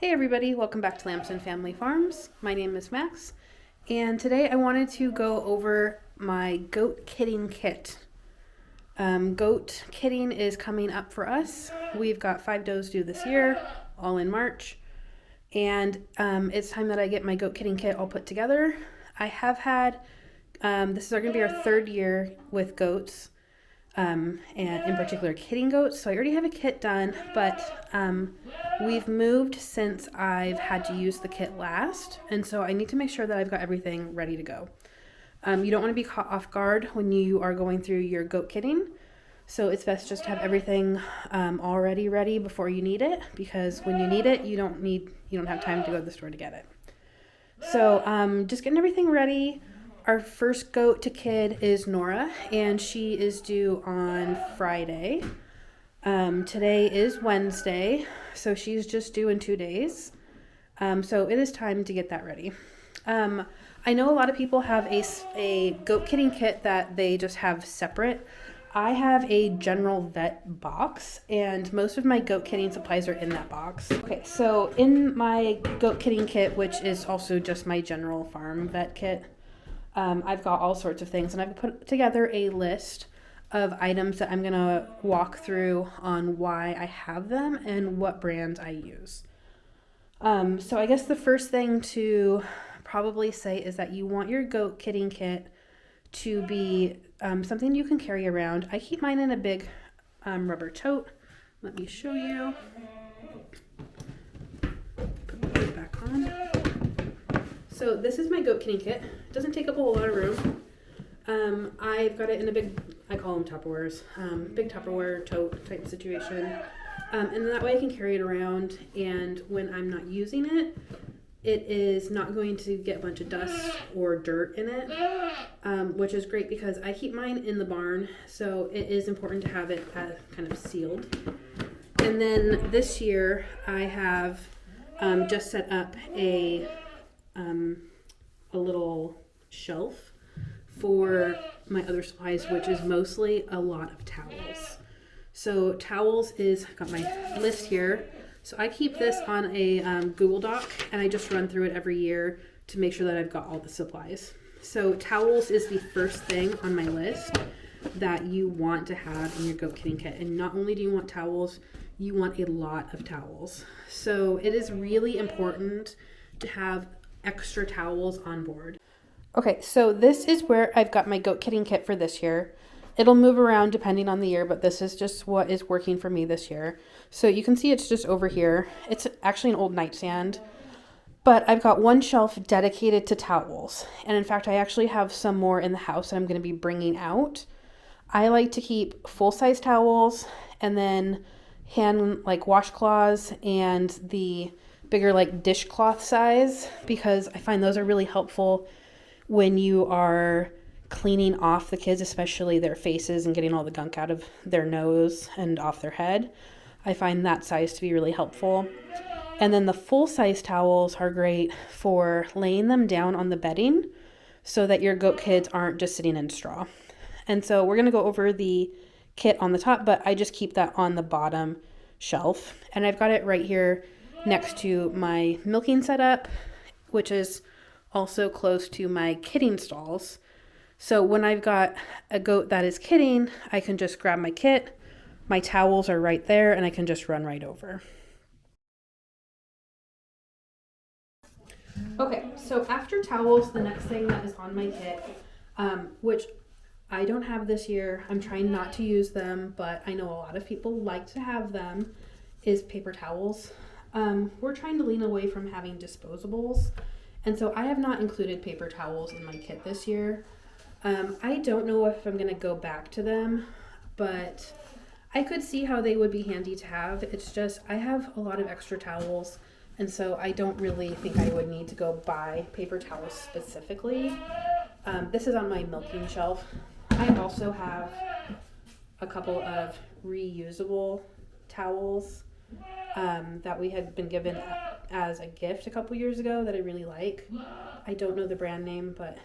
Hey everybody, welcome back to Lamson Family Farms. My name is Max, and today I wanted to go over my goat kitting kit. Goat kitting is coming up for us. We've got 5 does due this year, all in March, and it's time that I get my goat kitting kit all put together. I have had, this is going to be our 3rd year with goats. And in particular kitting goats. So I already have a kit done, but we've moved since I've had to use the kit last, and so I need to make sure that I've got everything ready to go. You don't want to be caught off guard when you are going through your goat kitting, so it's best just to have everything already ready before you need it, because when you need it, you don't have time to go to the store to get it. So just getting everything ready. Our first goat to kid is Nora, and she is due on Friday. Today is Wednesday, so she's just due in 2 days. So it is time to get that ready. I know a lot of people have a goat kitting kit that they just have separate. I have a general vet box, and most of my goat kitting supplies are in that box. Okay, so in my goat kitting kit, which is also just my general farm vet kit, I've got all sorts of things, and I've put together a list of items that I'm going to walk through on why I have them and what brands I use. So I guess the first thing to probably say is that you want your goat kitting kit to be something you can carry around. I keep mine in a big rubber tote. Let me show you. Put the lid back on. So this is my goat kitting kit. It doesn't take up a whole lot of room. I've got it in a big, I call them Tupperwares, big Tupperware tote type situation. And that way I can carry it around, and when I'm not using it, it is not going to get a bunch of dust or dirt in it, which is great because I keep mine in the barn, so it is important to have it kind of sealed. And then this year I have just set up a little shelf for my other supplies, which is mostly a lot of towels. So towels is, I've got my list here. So I keep this on a Google Doc, and I just run through it every year to make sure that I've got all the supplies. So towels is the first thing on my list that you want to have in your goat kitting kit. And not only do you want towels, you want a lot of towels. So it is really important to have extra towels on board. Okay, so this is where I've got my goat kitting kit for this year. It'll move around depending on the year, but this is just what is working for me this year. So you can see it's just over here. It's actually an old nightstand, but I've got one shelf dedicated to towels. And in fact, I actually have some more in the house that I'm going to be bringing out. I like to keep full-size towels and then hand washcloths and the bigger dishcloth size, because I find those are really helpful when you are cleaning off the kids, especially their faces, and getting all the gunk out of their nose and off their head. I find that size to be really helpful. And then the full-size towels are great for laying them down on the bedding so that your goat kids aren't just sitting in straw. And so we're going to go over the kit on the top, but I just keep that on the bottom shelf. And I've got it right here next to my milking setup, which is also close to my kitting stalls. So when I've got a goat that is kitting, I can just grab my kit, my towels are right there, and I can just run right over. Okay, so after towels, the next thing that is on my kit, which I don't have this year, I'm trying not to use them, but I know a lot of people like to have them, is paper towels. We're trying to lean away from having disposables, and so I have not included paper towels in my kit this year. I don't know if I'm going to go back to them, but I could see how they would be handy to have. It's just I have a lot of extra towels, and so I don't really think I would need to go buy paper towels specifically. This is on my milking shelf. I also have a couple of reusable towels that we had been given as a gift a couple years ago that I really like. I don't know the brand name, but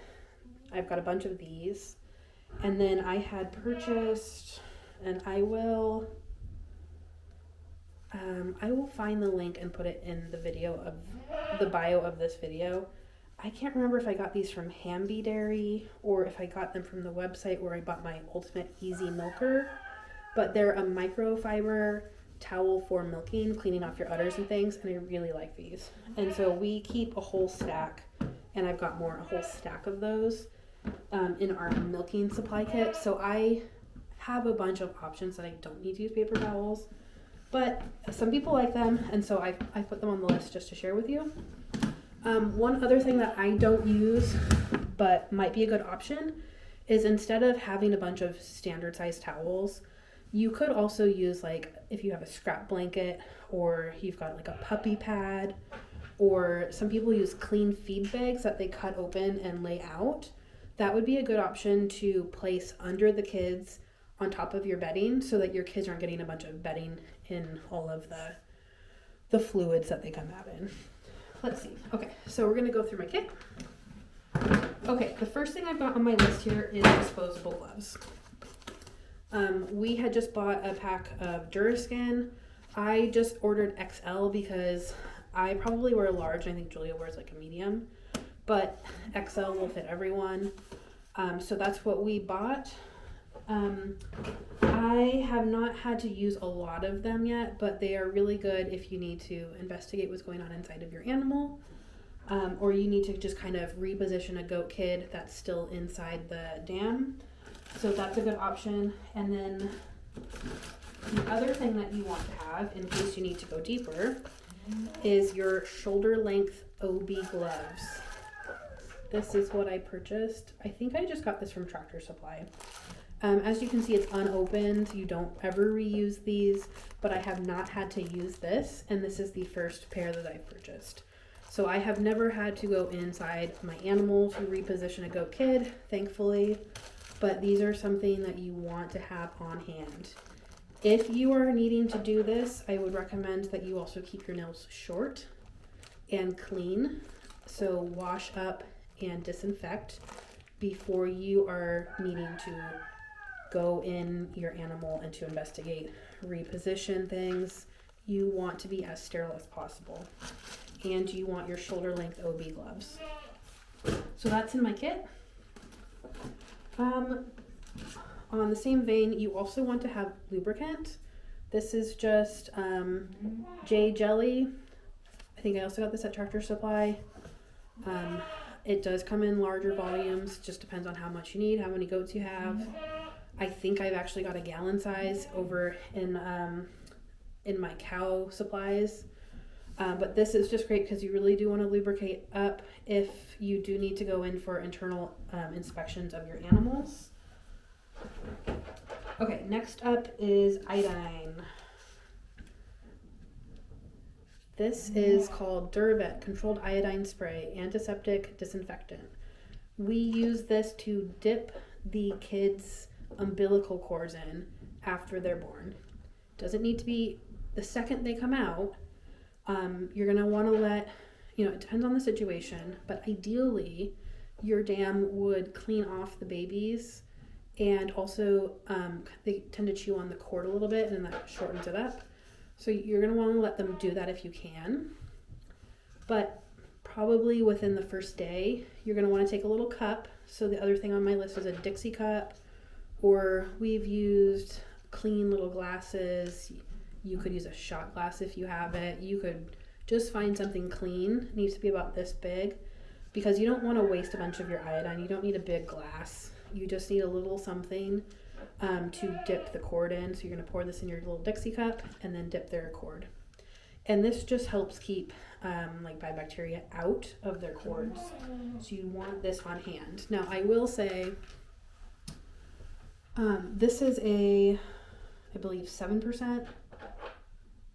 I've got a bunch of these. And then I had purchased, and I will I will find the link and put it in the video of the bio of this video. I can't remember if I got these from Hamby Dairy or if I got them from the website where I bought my Ultimate Easy Milker, but they're a microfiber towel for milking, cleaning off your udders and things, and I really like these. And so we keep a whole stack, and I've got a whole stack of those in our milking supply kit. So I have a bunch of options that I don't need to use paper towels, but some people like them, and so I put them on the list just to share with you. One other thing that I don't use but might be a good option is instead of having a bunch of standard size towels, you could also use, like, if you have a scrap blanket or you've got like a puppy pad, or some people use clean feed bags that they cut open and lay out. That would be a good option to place under the kids on top of your bedding so that your kids aren't getting a bunch of bedding in all of the fluids that they come out in. Let's see. Okay, so we're going to go through my kit. Okay, the first thing I've got on my list here is disposable gloves. We had just bought a pack of Duraskin. I just ordered XL because I probably wear a large. I think Julia wears like a medium, but XL will fit everyone. So that's what we bought. I have not had to use a lot of them yet, but they are really good if you need to investigate what's going on inside of your animal, or you need to just kind of reposition a goat kid that's still inside the dam. So that's a good option. And then the other thing that you want to have in case you need to go deeper is your shoulder length OB gloves. This is what I purchased. I think I just got this from Tractor Supply. As you can see, it's unopened. You don't ever reuse these, but I have not had to use this, and this is the first pair that I've purchased. So I have never had to go inside my animal to reposition a goat kid, thankfully, but these are something that you want to have on hand. If you are needing to do this, I would recommend that you also keep your nails short and clean. So wash up and disinfect before you are needing to go in your animal and to investigate, reposition things. You want to be as sterile as possible, and you want your shoulder length OB gloves. So that's in my kit. On the same vein, you also want to have lubricant. This is just J Jelly. I think I also got this at Tractor Supply. It does come in larger volumes, just depends on how much you need, how many goats you have. I think I've actually got a gallon size over in my cow supplies. But this is just great because you really do want to lubricate up if you do need to go in for internal inspections of your animals. Okay, next up is Iodine. This is called Duravet Controlled Iodine Spray, Antiseptic Disinfectant. We use this to dip the kids' umbilical cords in after they're born. Doesn't need to be the second they come out. You're going to want to let, it depends on the situation, but ideally your dam would clean off the babies, and also they tend to chew on the cord a little bit and that shortens it up. So you're going to want to let them do that if you can, but probably within the first day, you're going to want to take a little cup. So the other thing on my list is a Dixie cup, or we've used clean little glasses. You could use a shot glass if you have it. You could just find something clean. It needs to be about this big because you don't want to waste a bunch of your iodine. You don't need a big glass. You just need a little something to dip the cord in. So you're going to pour this in your little Dixie cup and then dip their cord. And this just helps keep like bad bacteria out of their cords. So you want this on hand. Now I will say this is I believe 7%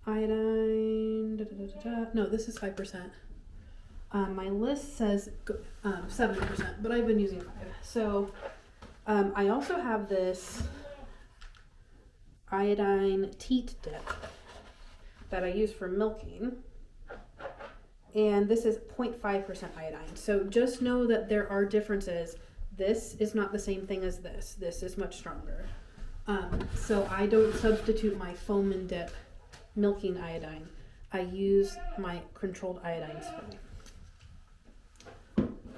iodine. No, this is 5%. My list says 7%, but I've been using 5. So I also have this iodine teat dip that I use for milking, and this is 0.5% iodine. So just know that there are differences. This is not the same thing as this. This is much stronger. So I don't substitute my foam and dip milking iodine. I use my controlled iodine spray.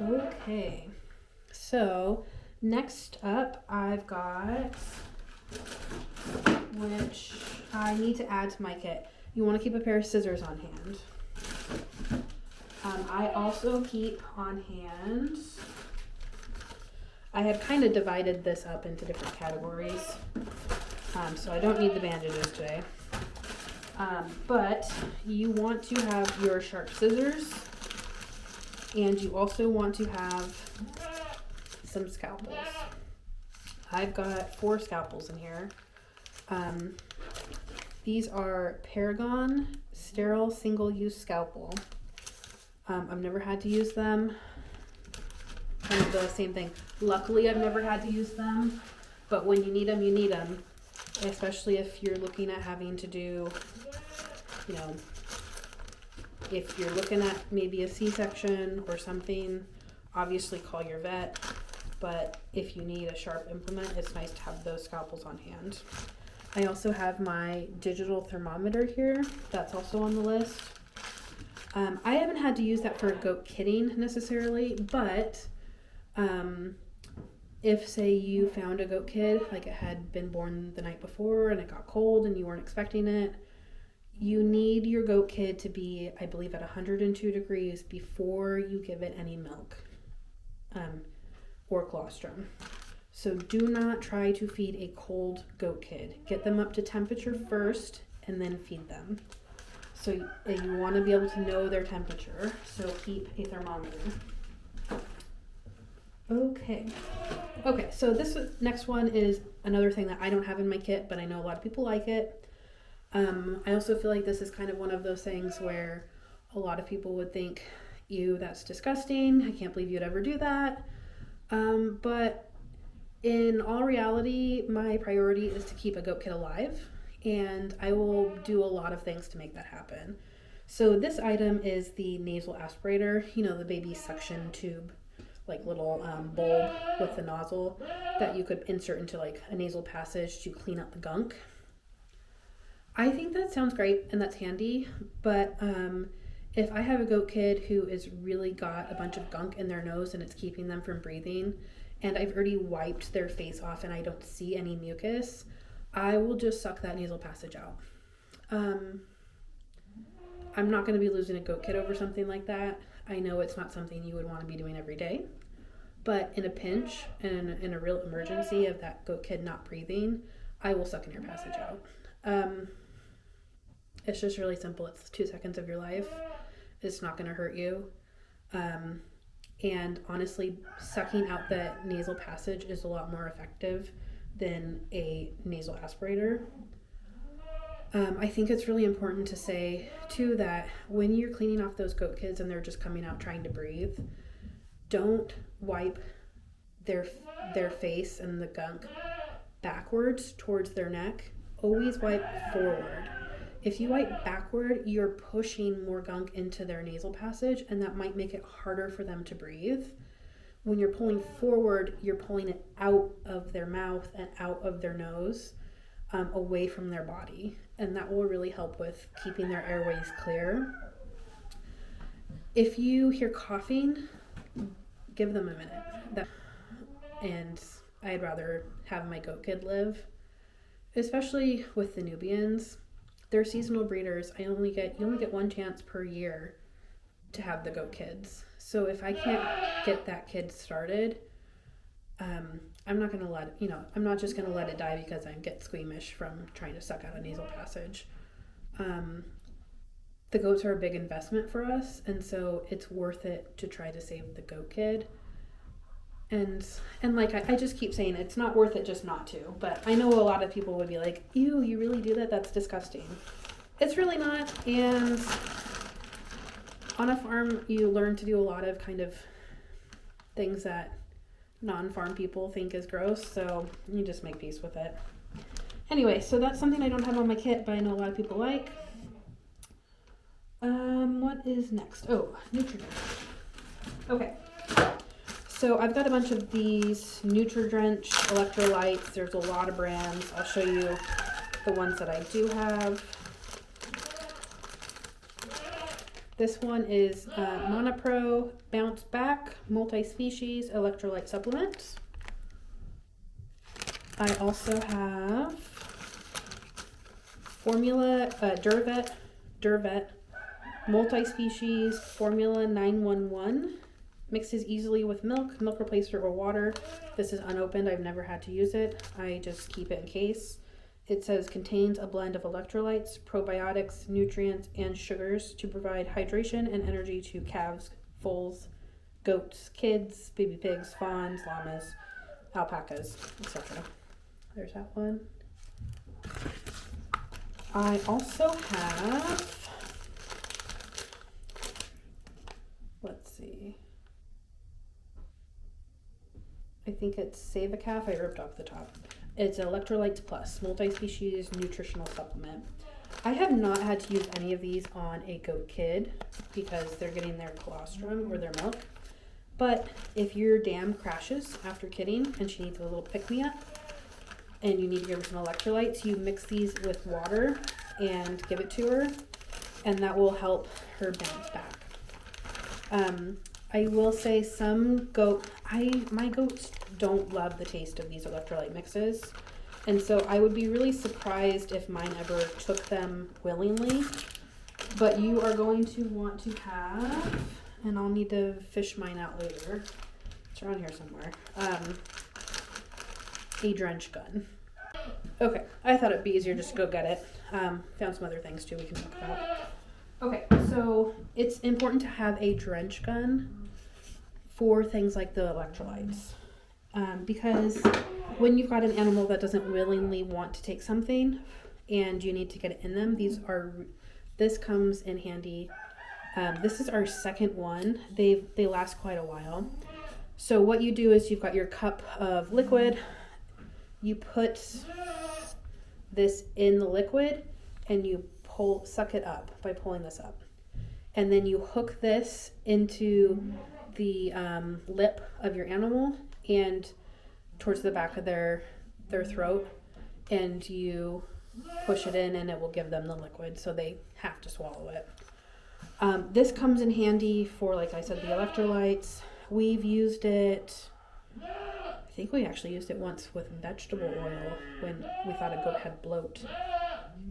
Okay, so next up I've got, which I need to add to my kit. You want to keep a pair of scissors on hand. I also keep on hand, I had kind of divided this up into different categories, so I don't need the bandages today. But you want to have your sharp scissors, and you also want to have some scalpels. I've got 4 scalpels in here. These are Paragon Sterile Single-Use Scalpel. I've never had to use them. Kind of the same thing. Luckily, I've never had to use them, but when you need them, you need them. Especially if you're looking at having to do, you know, if you're looking at maybe a C-section or something, obviously call your vet. But if you need a sharp implement, it's nice to have those scalpels on hand. I also have my digital thermometer here. That's also on the list. I haven't had to use that for goat kitting necessarily, but if, say, you found a goat kid, like it had been born the night before and it got cold and you weren't expecting it, you need your goat kid to be, I believe, at 102 degrees before you give it any milk or colostrum. So do not try to feed a cold goat kid. Get them up to temperature first and then feed them. So you want to be able to know their temperature, so keep a thermometer. Okay, so this next one is another thing that I don't have in my kit, but I know a lot of people like it. I also feel like this is kind of one of those things where a lot of people would think, ew, that's disgusting, I can't believe you'd ever do that. But in all reality, my priority is to keep a goat kid alive, and I will do a lot of things to make that happen. So this item is the Nasal Aspirator, you know, the baby suction tube, like little bulb with the nozzle that you could insert into like a nasal passage to clean up the gunk. I think that sounds great and that's handy, but if I have a goat kid who is really got a bunch of gunk in their nose and it's keeping them from breathing, and I've already wiped their face off and I don't see any mucus, I will just suck that nasal passage out. I'm not going to be losing a goat kid over something like that. I know it's not something you would want to be doing every day, but in a pinch and in a real emergency of that goat kid not breathing, I will suck in your passage out. It's just really simple. It's 2 seconds of your life. It's not going to hurt you. And honestly, sucking out that nasal passage is a lot more effective than a nasal aspirator. I think it's really important to say too that when you're cleaning off those goat kids and they're just coming out trying to breathe, don't wipe their face and the gunk backwards towards their neck. Always wipe forward. If you wipe backward, you're pushing more gunk into their nasal passage, and that might make it harder for them to breathe. When you're pulling forward, you're pulling it out of their mouth and out of their nose, away from their body, and that will really help with keeping their airways clear. If you hear coughing, give them a minute. And I'd rather have my goat kid live, especially with the Nubians. They're seasonal breeders. You only get 1 chance per year to have the goat kids. So if I can't get that kid started, I'm not going to I'm not just going to let it die because I get squeamish from trying to suck out a nasal passage. The goats are a big investment for us, and so it's worth it to try to save the goat kid. And like I just keep saying, it's not worth it just not to. But I know a lot of people would be like, ew, you really do that? That's disgusting. It's really not. And on a farm, you learn to do a lot of kind of things that non-farm people think is gross. So you just make peace with it. Anyway, so that's something I don't have on my kit, but I know a lot of people like. What is next? Oh, Nutri Drench. Okay. So I've got a bunch of these Nutri Drench Electrolytes. There's a lot of brands. I'll show you the ones that I do have. This one is Monopro Bounce Back Multi-Species Electrolyte Supplement. I also have Formula Durvet Multi-Species Formula 911. Mixes easily with milk replacer, or water. This is unopened. I've never had to use it. I just keep it in case. It says contains a blend of electrolytes, probiotics, nutrients, and sugars to provide hydration and energy to calves, foals, goats, kids, baby pigs, fawns, llamas, alpacas, etc. There's that one. I also have, let's see, I think it's Save a Calf. I ripped off the top. It's Electrolytes Plus multi-species nutritional supplement. I have not had to use any of these on a goat kid because they're getting their colostrum or their milk. But if your dam crashes after kidding and she needs a little pick-me-up and you need to give her some electrolytes, you mix these with water and give it to her, and that will help her bounce back. I will say my goats don't love the taste of these electrolyte mixes, and so I would be really surprised if mine ever took them willingly. But you are going to want to have, and I'll need to fish mine out later, it's around here somewhere, a drench gun. Okay, I thought it'd be easier just to go get it. Found some other things too we can talk about. Okay, so it's important to have a drench gun for things like the electrolytes. Because when you've got an animal that doesn't willingly want to take something and you need to get it in them, this comes in handy. This is our second one. They last quite a while. So what you do is you've got your cup of liquid, you put this in the liquid and you suck it up by pulling this up. And then you hook this into the lip of your animal and towards the back of their throat, and you push it in and it will give them the liquid, so they have to swallow it. This comes in handy for, like I said, the electrolytes. We've used it, I think we actually used it once with vegetable oil when we thought a goat had bloat.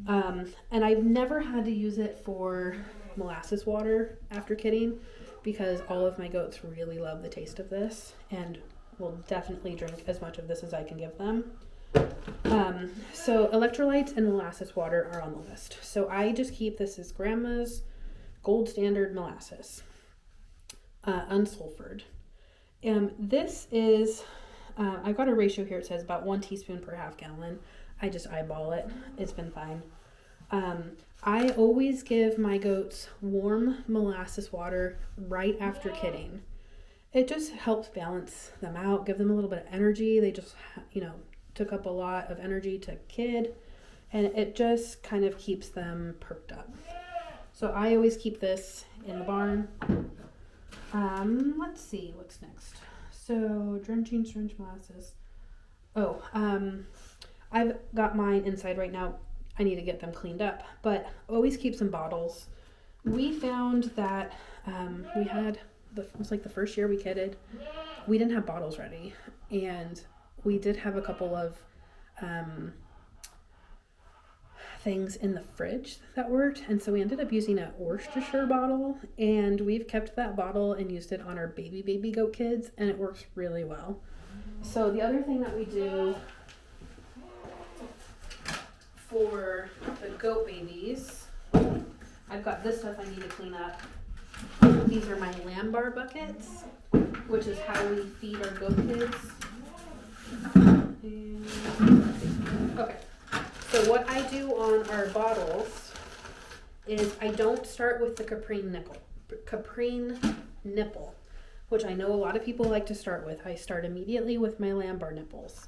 And I've never had to use it for molasses water after kidding because all of my goats really love the taste of this and will definitely drink as much of this as I can give them. So electrolytes and molasses water are on the list. So I just keep this as Grandma's gold standard molasses, unsulfured. This is, I've got a ratio here. It says about 1 teaspoon per half gallon. I just eyeball it. It's been fine. I always give my goats warm molasses water right after kidding. It just helps balance them out, give them a little bit of energy. They just, took up a lot of energy to kid, and it just kind of keeps them perked up. So I always keep this in the barn. Let's see what's next. So Drenching Syringe molasses. I've got mine inside right now. I need to get them cleaned up, but always keep some bottles. We found that we had it was like the first year we kidded, we didn't have bottles ready, and we did have a couple of things in the fridge that worked, and so we ended up using a Worcestershire bottle, and we've kept that bottle and used it on our baby goat kids, and it works really well. So the other thing that we do for the goat babies, I've got this stuff I need to clean up. These are my lamb bar buckets, which is how we feed our goat kids. Okay, so what I do on our bottles is I don't start with the caprine nipple, which I know a lot of people like to start with. I start immediately with my lamb bar nipples,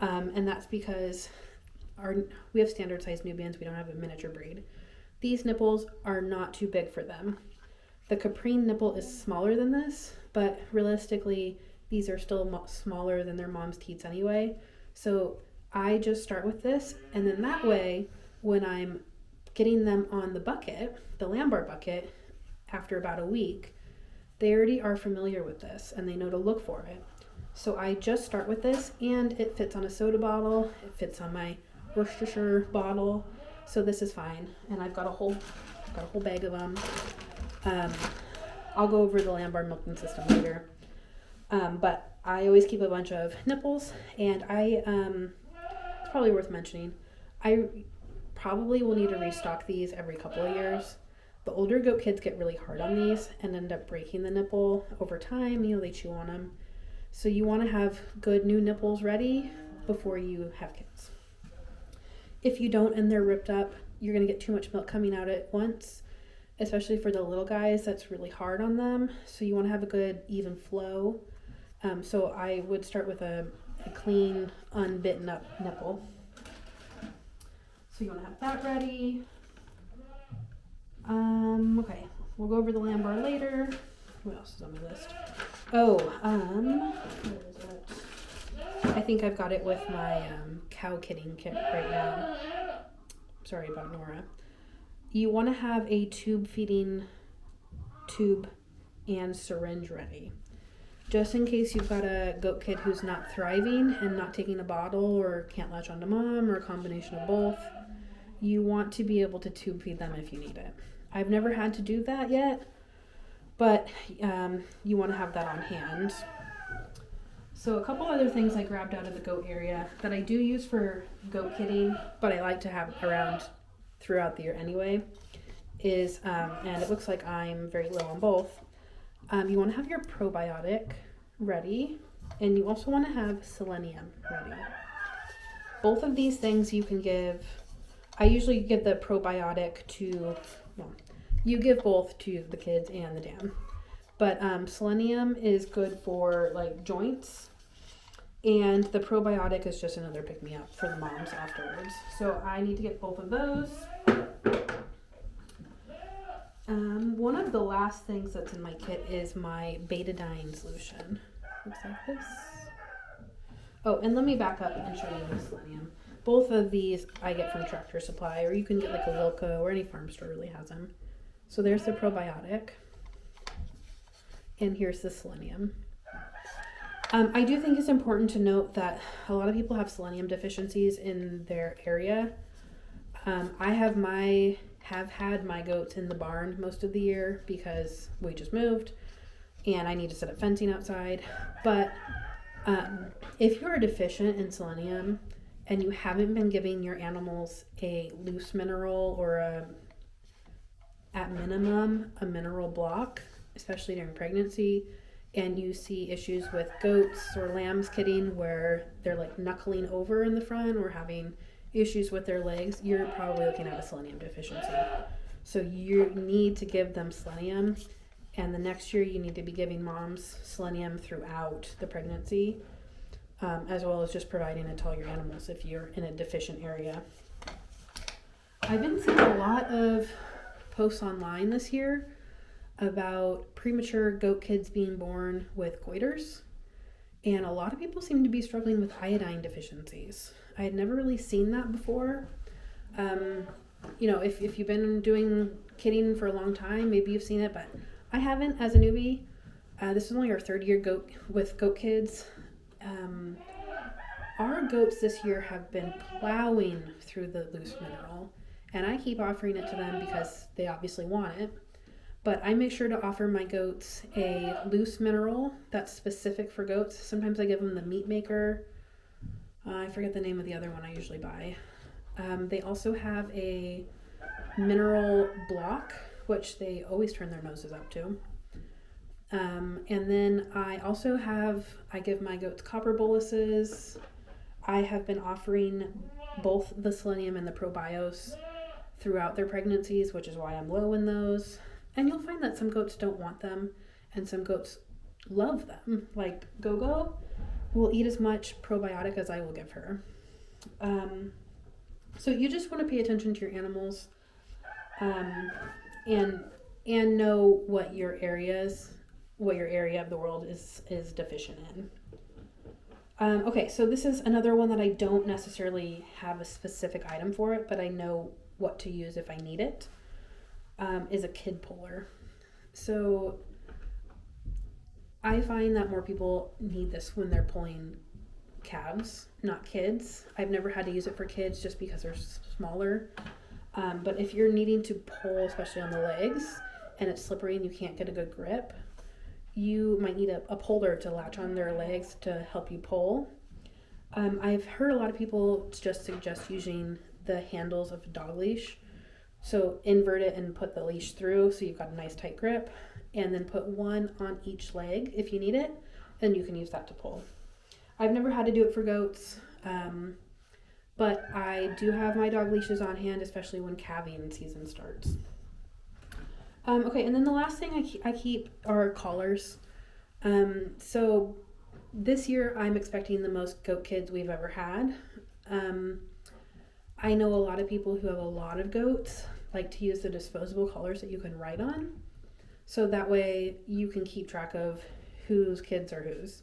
and that's because we have standard sized Nubians. We don't have a miniature breed. These nipples are not too big for them. The caprine nipple is smaller than this, but realistically, these are still smaller than their mom's teats anyway. So I just start with this, and then that way, when I'm getting them on the bucket, the lamb bar bucket, after about a week, they already are familiar with this and they know to look for it. So I just start with this, and it fits on a soda bottle, it fits on my Worcestershire bottle, so this is fine. And I've got a whole bag of them. I'll go over the Lambar milking system later. But I always keep a bunch of nipples, and it's probably worth mentioning, I probably will need to restock these every couple of years. The older goat kids get really hard on these and end up breaking the nipple over time. They chew on them. So you want to have good new nipples ready before you have kids. If you don't and they're ripped up, you're going to get too much milk coming out at once, especially for the little guys. That's really hard on them. So you want to have a good even flow. So I would start with a clean, unbitten up nipple. So you want to have that ready. Okay, we'll go over the Lambar later. What else is on my list? Where is it? I think I've got it with my cow kidding kit right now. Sorry about Nora. You want to have a feeding tube and syringe ready. Just in case you've got a goat kid who's not thriving and not taking a bottle or can't latch onto mom or a combination of both, you want to be able to tube feed them if you need it. I've never had to do that yet, but you want to have that on hand. So a couple other things I grabbed out of the goat area that I do use for goat kidding, but I like to have around throughout the year anyway, is, and it looks like I'm very low on both, you want to have your probiotic ready, and you also want to have selenium ready. Both of these things you can give. I usually give the probiotic to, you give both to the kids and the dam. But selenium is good for like joints, and the probiotic is just another pick-me-up for the moms afterwards. So I need to get both of those. One of the last things that's in my kit is my betadine solution. Looks like this. Oh, and let me back up and show you the selenium. Both of these I get from Tractor Supply, or you can get like a Wilco, or any farm store really has them. So there's the probiotic, and here's the selenium. I do think it's important to note that a lot of people have selenium deficiencies in their area. I have had my goats in the barn most of the year because we just moved and I need to set up fencing outside. But if you're deficient in selenium and you haven't been giving your animals a loose mineral or at minimum a mineral block, especially during pregnancy, and you see issues with goats or lambs kidding where they're like knuckling over in the front or having issues with their legs, you're probably looking at a selenium deficiency. So you need to give them selenium, and the next year you need to be giving moms selenium throughout the pregnancy, as well as just providing it to all your animals if you're in a deficient area. I've been seeing a lot of posts online this year about premature goat kids being born with goiters, and a lot of people seem to be struggling with iodine deficiencies. I had never really seen that before. If you've been doing kidding for a long time, maybe you've seen it, but I haven't as a newbie. This is only our third year with goat kids. Our goats this year have been plowing through the loose mineral, and I keep offering it to them because they obviously want it. But I make sure to offer my goats a loose mineral that's specific for goats. Sometimes I give them the meat maker. I forget the name of the other one I usually buy. They also have a mineral block, which they always turn their noses up to. And then I give my goats copper boluses. I have been offering both the selenium and the probios throughout their pregnancies, which is why I'm low in those. And you'll find that some goats don't want them, and some goats love them. Like Gogo will eat as much probiotic as I will give her. So you just want to pay attention to your animals, and know what your area of the world is deficient in. Okay, so this is another one that I don't necessarily have a specific item for it, but I know what to use if I need it. Is a kid puller. So I find that more people need this when they're pulling calves, not kids. I've never had to use it for kids just because they're smaller. But if you're needing to pull, especially on the legs, and it's slippery and you can't get a good grip, you might need a puller to latch on their legs to help you pull. I've heard a lot of people just suggest using the handles of a dog leash. So invert it and put the leash through so you've got a nice tight grip, and then put one on each leg if you need it, and you can use that to pull. I've never had to do it for goats, but I do have my dog leashes on hand, especially when calving season starts. Okay, and then the last thing I keep are collars. So this year I'm expecting the most goat kids we've ever had. I know a lot of people who have a lot of goats like to use the disposable collars that you can write on. So that way you can keep track of whose kids are whose.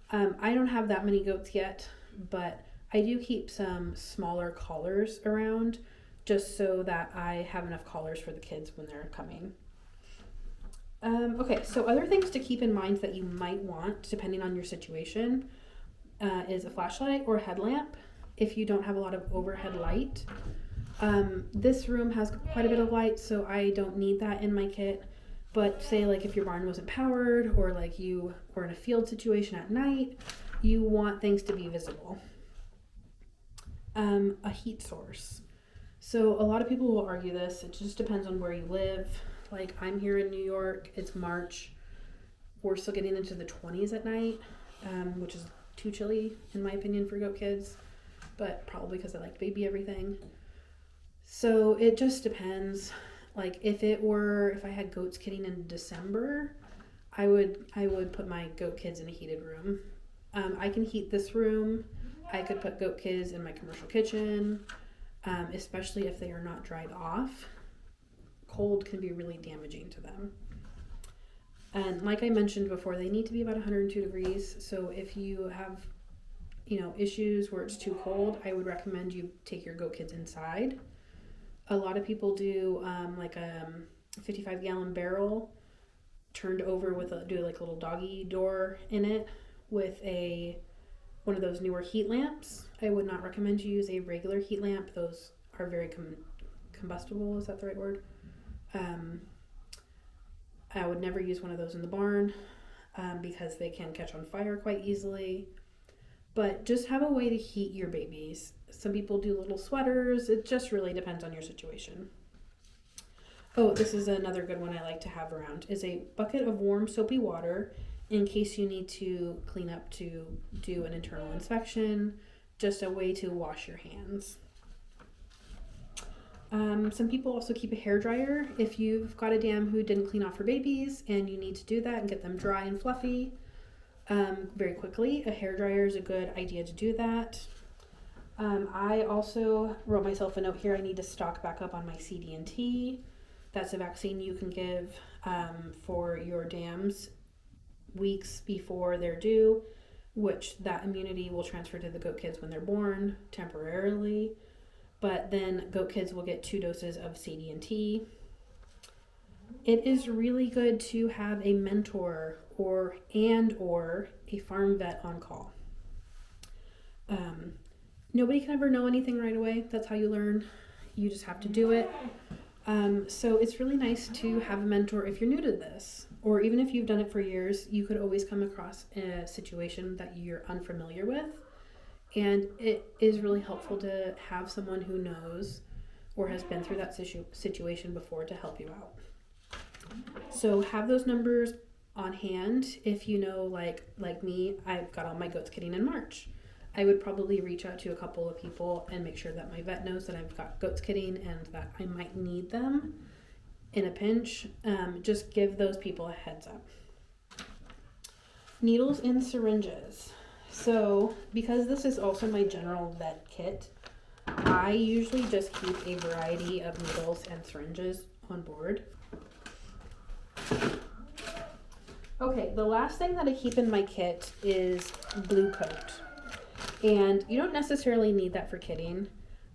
I don't have that many goats yet, but I do keep some smaller collars around just so that I have enough collars for the kids when they're coming. Okay, so other things to keep in mind that you might want, depending on your situation, is a flashlight or a headlamp if you don't have a lot of overhead light. This room has quite a bit of light, so I don't need that in my kit. But say like if your barn wasn't powered, or like you were in a field situation at night, you want things to be visible. A heat source. So a lot of people will argue this. It just depends on where you live. Like I'm here in New York, it's March. We're still getting into the 20s at night, which is too chilly in my opinion for goat kids, but probably because I like to baby everything. So it just depends. Like if I had goats kidding in December, I would put my goat kids in a heated room. I can heat this room. I could put goat kids in my commercial kitchen, especially if they are not dried off. Cold can be really damaging to them. And like I mentioned before, they need to be about 102 degrees. So if you have, issues where it's too cold, I would recommend you take your goat kids inside. A lot of people do like a 55-gallon barrel turned over with do like a little doggy door in it with one of those newer heat lamps. I would not recommend you use a regular heat lamp. Those are very combustible. Is that the right word? I would never use one of those in the barn because they can catch on fire quite easily. But just have a way to heat your babies. Some people do little sweaters. It just really depends on your situation. Oh, this is another good one I like to have around, is a bucket of warm soapy water in case you need to clean up to do an internal inspection. Just a way to wash your hands. Some people also keep a hairdryer if you've got a dam who didn't clean off her babies and you need to do that and get them dry and fluffy very quickly. A hairdryer is a good idea to do that. I also wrote myself a note here. I need to stock back up on my CD&T. That's a vaccine you can give for your dams weeks before they're due, which that immunity will transfer to the goat kids when they're born temporarily. But then goat kids will get 2 doses of CD&T. It is really good to have a mentor or a farm vet on call. Nobody can ever know anything right away. That's how you learn. You just have to do it. So it's really nice to have a mentor if you're new to this, or even if you've done it for years. You could always come across a situation that you're unfamiliar with. And it is really helpful to have someone who knows or has been through that situation before to help you out. So have those numbers on hand. If you know, like me, I've got all my goats kidding in March. I would probably reach out to a couple of people and make sure that my vet knows that I've got goats kidding and that I might need them in a pinch. Just give those people a heads up. Needles and syringes. So, because this is also my general vet kit, I usually just keep a variety of needles and syringes on board. Okay, the last thing that I keep in my kit is Blue Coat. And you don't necessarily need that for kidding,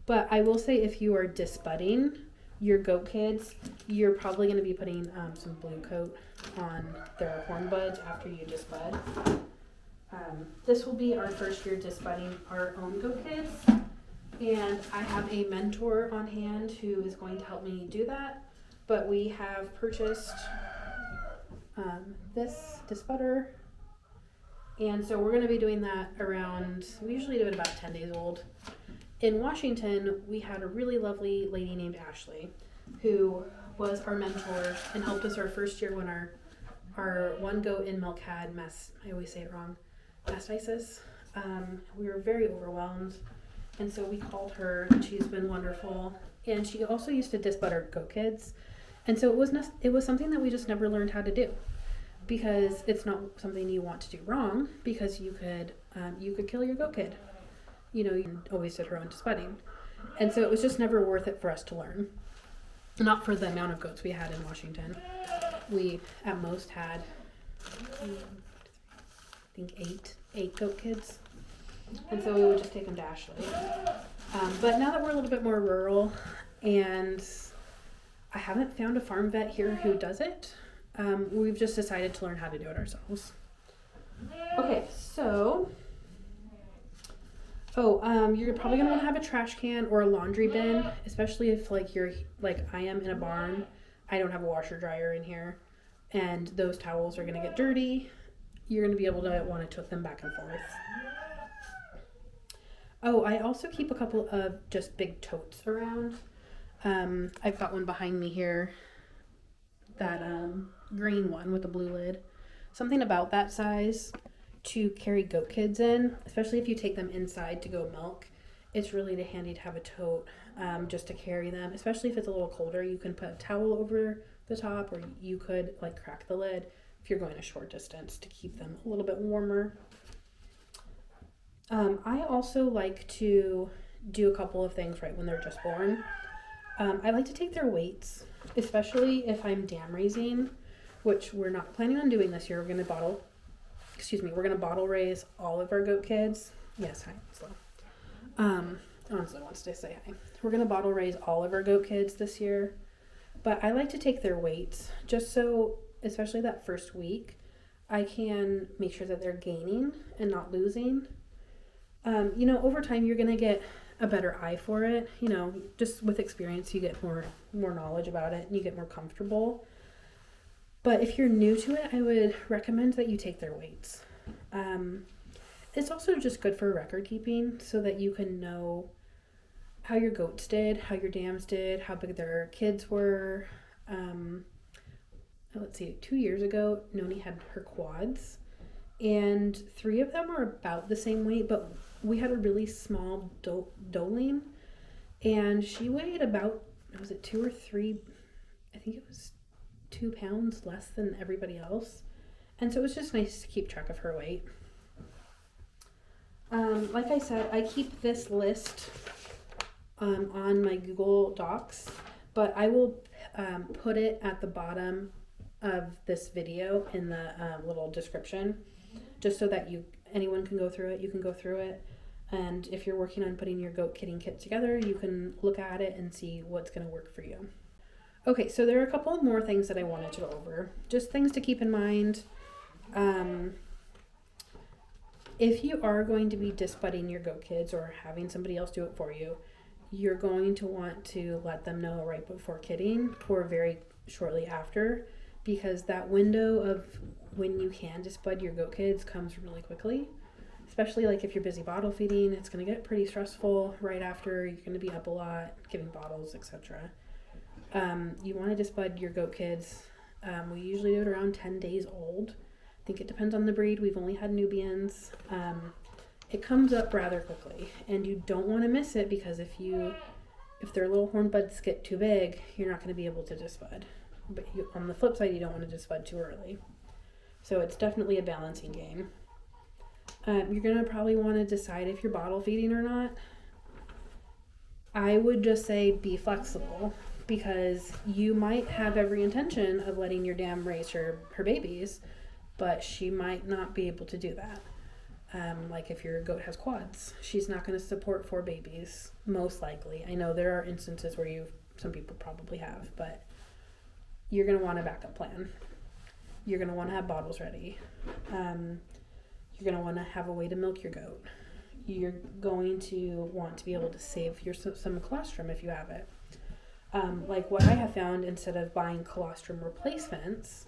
but I will say if you are disbudding your goat kids, you're probably going to be putting some blue coat on their horn buds after you disbud. This will be our first year disbudding our own goat kids, and I have a mentor on hand who is going to help me do that, but we have purchased this disbudder, and so we're going to be doing that around, we usually do it about 10 days old. In Washington, we had a really lovely lady named Ashley who was our mentor and helped us our first year when our one goat in milk had I always say it wrong, mastitis. We were very overwhelmed, and so we called her, and she's been wonderful. And she also used to disbud our goat kids, and so it was something that we just never learned how to do, because it's not something you want to do wrong, because you could kill your goat kid. You know, you always did her own disbudding. And so it was just never worth it for us to learn. Not for the amount of goats we had in Washington. We at most had, I think, eight goat kids. And so we would just take them to Ashley. But now that we're a little bit more rural, and I haven't found a farm vet here who does it, we've just decided to learn how to do it ourselves. Okay, so... you're probably going to want to have a trash can or a laundry bin, especially if you're like I am in a barn. I don't have a washer dryer in here, and those towels are going to get dirty. You're going to be able to want to tote them back and forth. I also keep a couple of just big totes around. I've got one behind me here, that green one with the blue lid. Something about that size to carry goat kids in, especially if you take them inside to go milk. It's really handy to have a tote just to carry them, especially if it's a little colder. You can put a towel over the top, or you could crack the lid if you're going a short distance to keep them a little bit warmer. I also like to do a couple of things right when they're just born. I like to take their weights, especially if I'm dam raising, which we're not planning on doing this year. We're going to bottle raise all of our goat kids. Yes, hi, Slow. Onslow wants to say hi. We're going to bottle raise all of our goat kids this year, but I like to take their weights just so, especially that first week, I can make sure that they're gaining and not losing. Over time you're going to get a better eye for it. Just with experience you get more knowledge about it and you get more comfortable. But if you're new to it, I would recommend that you take their weights. It's also just good for record keeping so that you can know how your goats did, how your dams did, how big their kids were. Let's see, 2 years ago, Noni had her quads, and 3 of them were about the same weight, but we had a really small doeling, and she weighed about, was it 2 or 3, I think it was 2 pounds less than everybody else, and so it was just nice to keep track of her weight. Like I said, I keep this list on my Google Docs, but I will put it at the bottom of this video in the little description, just so that anyone can go through it. You can go through it, and if you're working on putting your goat kidding kit together, you can look at it and see what's going to work for you. Okay, so there are a couple of more things that I wanted to go over. Just things to keep in mind. If you are going to be disbudding your goat kids or having somebody else do it for you, you're going to want to let them know right before kidding or very shortly after, because that window of when you can disbud your goat kids comes really quickly. Especially if you're busy bottle feeding, it's going to get pretty stressful right after. You're going to be up a lot, giving bottles, etc. You want to disbud your goat kids. We usually do it around 10 days old. I think it depends on the breed. We've only had Nubians. It comes up rather quickly, and you don't want to miss it, because if their little horn buds get too big, you're not going to be able to disbud. But on the flip side, you don't want to disbud too early. So it's definitely a balancing game. You're going to probably want to decide if you're bottle feeding or not. I would just say be flexible, because you might have every intention of letting your dam raise her babies, but she might not be able to do that. If your goat has quads, she's not going to support 4 babies, most likely. I know there are instances where you some people probably have, but you're going to want a backup plan. You're going to want to have bottles ready. You're going to want to have a way to milk your goat. You're going to want to be able to save some colostrum if you have it. Like what I have found, instead of buying colostrum replacements,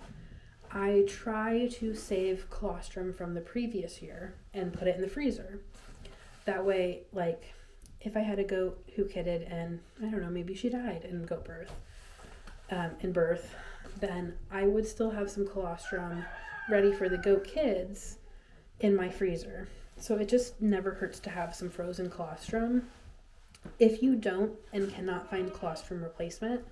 I try to save colostrum from the previous year and put it in the freezer. That way, like, if I had a goat who kidded and, I don't know, maybe she died in birth, then I would still have some colostrum ready for the goat kids in my freezer. So it just never hurts to have some frozen colostrum. If you don't and cannot find colostrum replacement,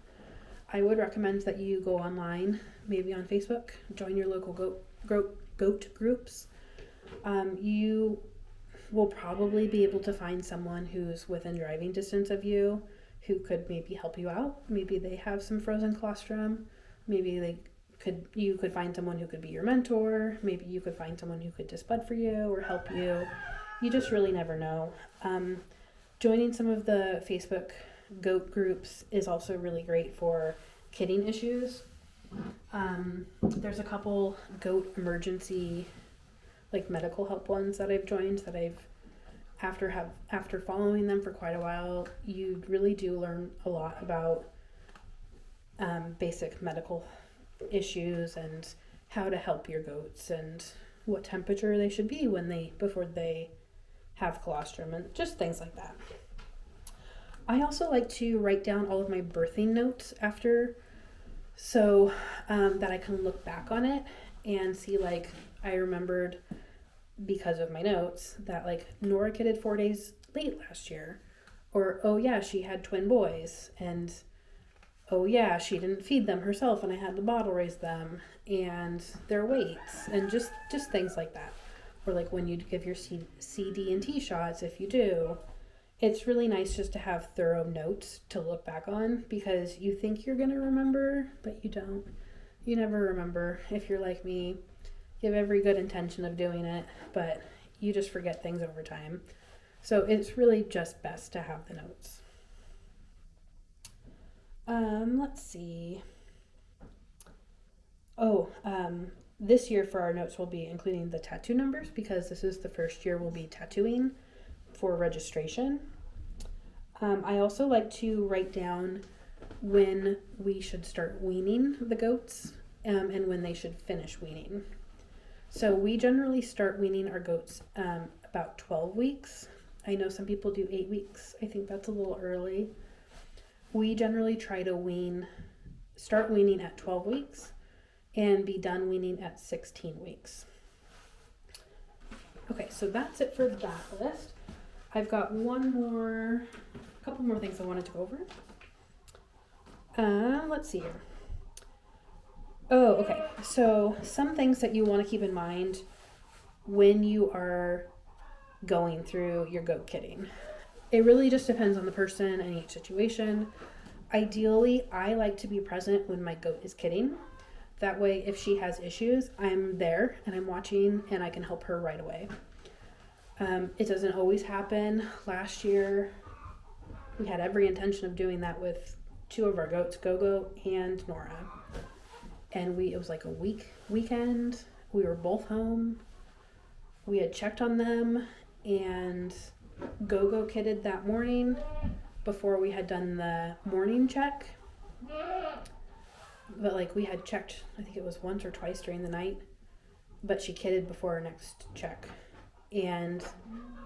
I would recommend that you go online, maybe on Facebook, join your local goat groups. You will probably be able to find someone who's within driving distance of you who could maybe help you out. Maybe they have some frozen colostrum. Maybe you could find someone who could be your mentor. Maybe you could find someone who could disbud for you or help you. You just really never know. Joining some of the Facebook goat groups is also really great for kidding issues. There's a couple goat emergency, like medical help ones that I've joined that after following them for quite a while, you really do learn a lot about basic medical issues and how to help your goats and what temperature they should be before they have colostrum and just things like that. I also like to write down all of my birthing notes after, so that I can look back on it and see, like, I remembered because of my notes that, like, Nora kidded 4 days late last year, or, oh yeah, she had twin boys, and oh yeah, she didn't feed them herself and I had to bottle raise them, and their weights, and just things like that. Or like when you give your C, D, and T shots, if you do, it's really nice just to have thorough notes to look back on, because you think you're going to remember, but you don't. You never remember. If you're like me, you have every good intention of doing it, but you just forget things over time. So it's really just best to have the notes. Let's see. This year for our notes we'll be including the tattoo numbers, because this is the first year we'll be tattooing for registration. I also like to write down when we should start weaning the goats and when they should finish weaning. So we generally start weaning our goats about 12 weeks. I know some people do 8 weeks. I think that's a little early. We generally try to start weaning at 12 weeks and be done weaning at 16 weeks. Okay, so that's it for that list. I've got a couple more things I wanted to go over. Let's see here. Oh, okay. So some things that you want to keep in mind when you are going through your goat kidding. It really just depends on the person and each situation. Ideally, I like to be present when my goat is kidding. That way, if she has issues, I'm there and I'm watching and I can help her right away. It doesn't always happen. Last year, we had every intention of doing that with 2 of our goats, Gogo and Nora. And it was like a weekend. We were both home. We had checked on them, and Gogo kidded that morning before we had done the morning check. But like we had checked, I think it was once or twice during the night, but she kidded before our next check. And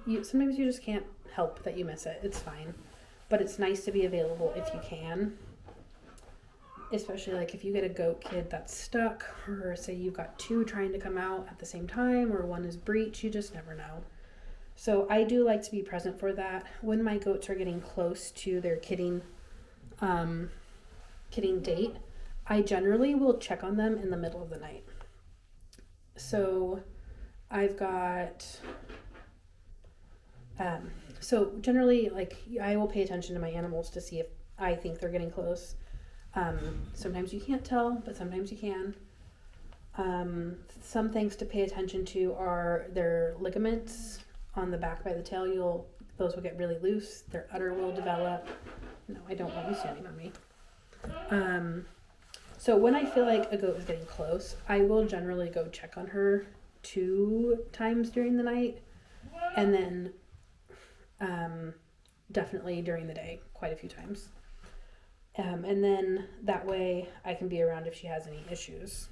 sometimes you just can't help that you miss it. It's fine. But it's nice to be available if you can. Especially like if you get a goat kid that's stuck, or say you've got 2 trying to come out at the same time, or one is breech, you just never know. So I do like to be present for that. When my goats are getting close to their kidding date, I generally will check on them in the middle of the night. So I've got, so generally, like, I will pay attention to my animals to see if I think they're getting close. Sometimes you can't tell, but sometimes you can. Some things to pay attention to are their ligaments on the back by the tail. those will get really loose. Their udder will develop. No, I don't want you standing on me. So when I feel like a goat is getting close, I will generally go check on her 2 times during the night, and then definitely during the day quite a few times. And then that way I can be around if she has any issues.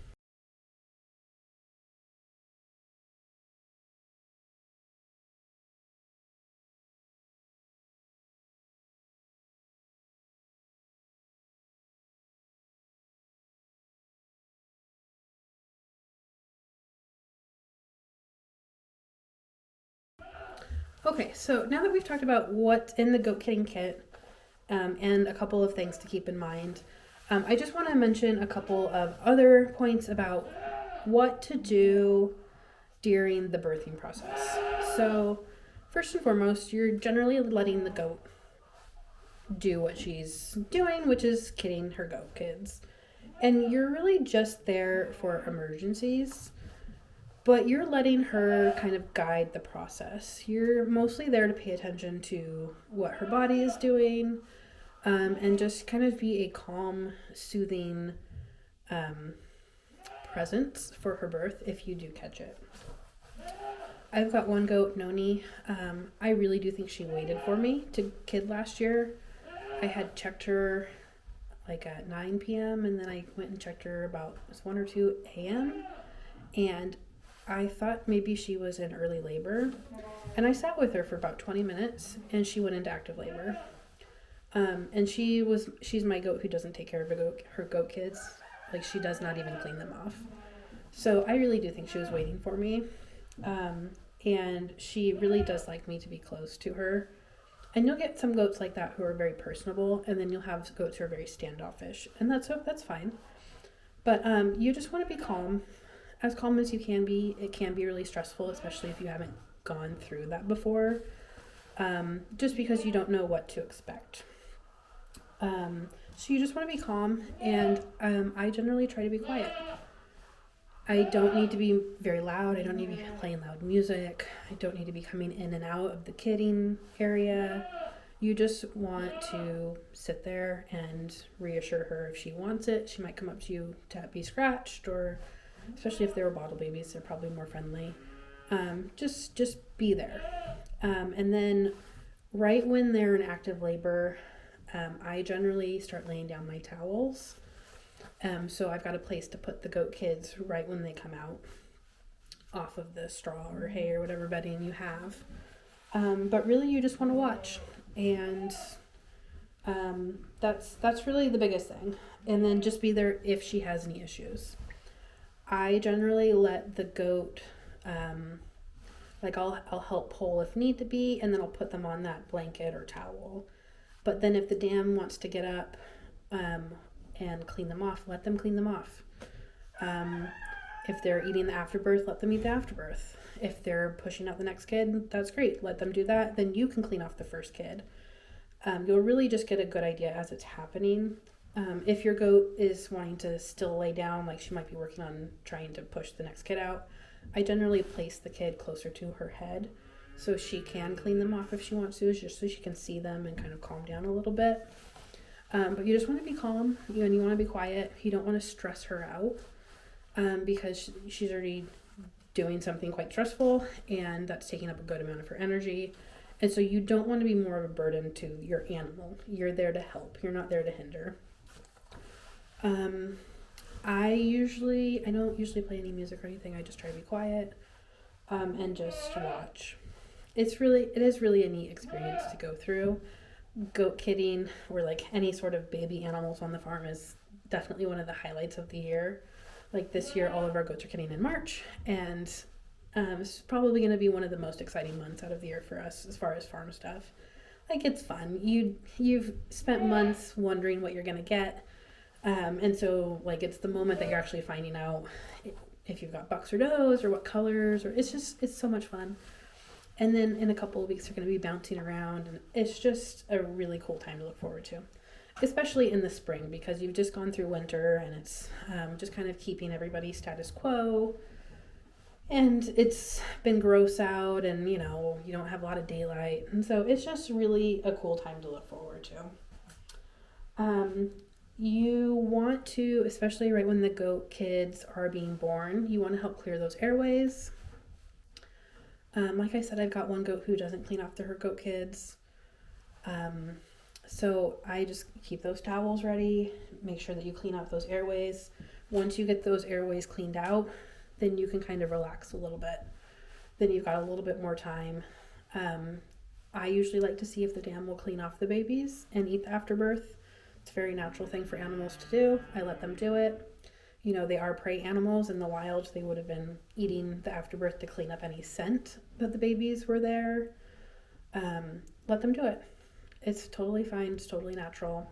Okay, so now that we've talked about what's in the goat kitting kit, and a couple of things to keep in mind, I just want to mention a couple of other points about what to do during the birthing process. So first and foremost, you're generally letting the goat do what she's doing, which is kitting her goat kids. And you're really just there for emergencies, but you're letting her kind of guide the process. You're mostly there to pay attention to what her body is doing, and just kind of be a calm, soothing presence for her birth if you do catch it. I've got one goat, Noni. I really do think she waited for me to kid last year. I had checked her like at 9 p.m. and then I went and checked her about 1 or 2 a.m. and I thought maybe she was in early labor, and I sat with her for about 20 minutes and she went into active labor. And she's my goat who doesn't take care of her goat kids. Like, she does not even clean them off. So I really do think she was waiting for me. And she really does like me to be close to her. And you'll get some goats like that who are very personable, and then you'll have goats who are very standoffish, and that's fine. But you just want to be calm, as calm as you can be. It can be really stressful, especially if you haven't gone through that before, just because you don't know what to expect. So you just want to be calm, and I generally try to be quiet. I don't need to be very loud. I don't need to be playing loud music. I don't need to be coming in and out of the kidding area. You just want to sit there and reassure her if she wants it. She might come up to you to be scratched, or especially if they were bottle babies, they're probably more friendly. Just be there. And then right when they're in active labor, I generally start laying down my towels. So I've got a place to put the goat kids right when they come out off of the straw or hay or whatever bedding you have. But really you just want to watch, and that's really the biggest thing. And then just be there if she has any issues. I generally let the goat, I'll help pull if need to be, and then I'll put them on that blanket or towel. But then if the dam wants to get up and clean them off, let them clean them off. If they're eating the afterbirth, let them eat the afterbirth. If they're pushing out the next kid, that's great. Let them do that. Then you can clean off the first kid. You'll really just get a good idea as it's happening. If your goat is wanting to still lay down, like she might be working on trying to push the next kid out, I generally place the kid closer to her head so she can clean them off if she wants to, just so she can see them and kind of calm down a little bit. But you just want to be calm, and you want to be quiet. You don't want to stress her out, because she's already doing something quite stressful, and that's taking up a good amount of her energy. And so you don't want to be more of a burden to your animal. You're there to help. You're not there to hinder. I don't usually play any music or anything. I just try to be quiet, and just watch. It is really a neat experience to go through. Goat kidding, or like any sort of baby animals on the farm, is definitely one of the highlights of the year. Like this year, all of our goats are kidding in March, and it's probably going to be one of the most exciting months out of the year for us as far as farm stuff. Like, it's fun. You've spent months wondering what you're going to get, and so like it's the moment that you're actually finding out if you've got bucks or does or what colors, or it's so much fun. And then in a couple of weeks, they're going to be bouncing around, and it's just a really cool time to look forward to, especially in the spring, because you've just gone through winter, and it's just kind of keeping everybody status quo. And it's been gross out, and you don't have a lot of daylight, and so it's just really a cool time to look forward to. You want to, especially right when the goat kids are being born, you want to help clear those airways. Like I said, I've got one goat who doesn't clean after her goat kids. So I just keep those towels ready, make sure that you clean out those airways. Once you get those airways cleaned out, then you can kind of relax a little bit. Then you've got a little bit more time. I usually like to see if the dam will clean off the babies and eat the afterbirth. It's a very natural thing for animals to do. I let them do it. They are prey animals. In the wild, they would have been eating the afterbirth to clean up any scent that the babies were there. Let them do it. It's totally fine. It's totally natural.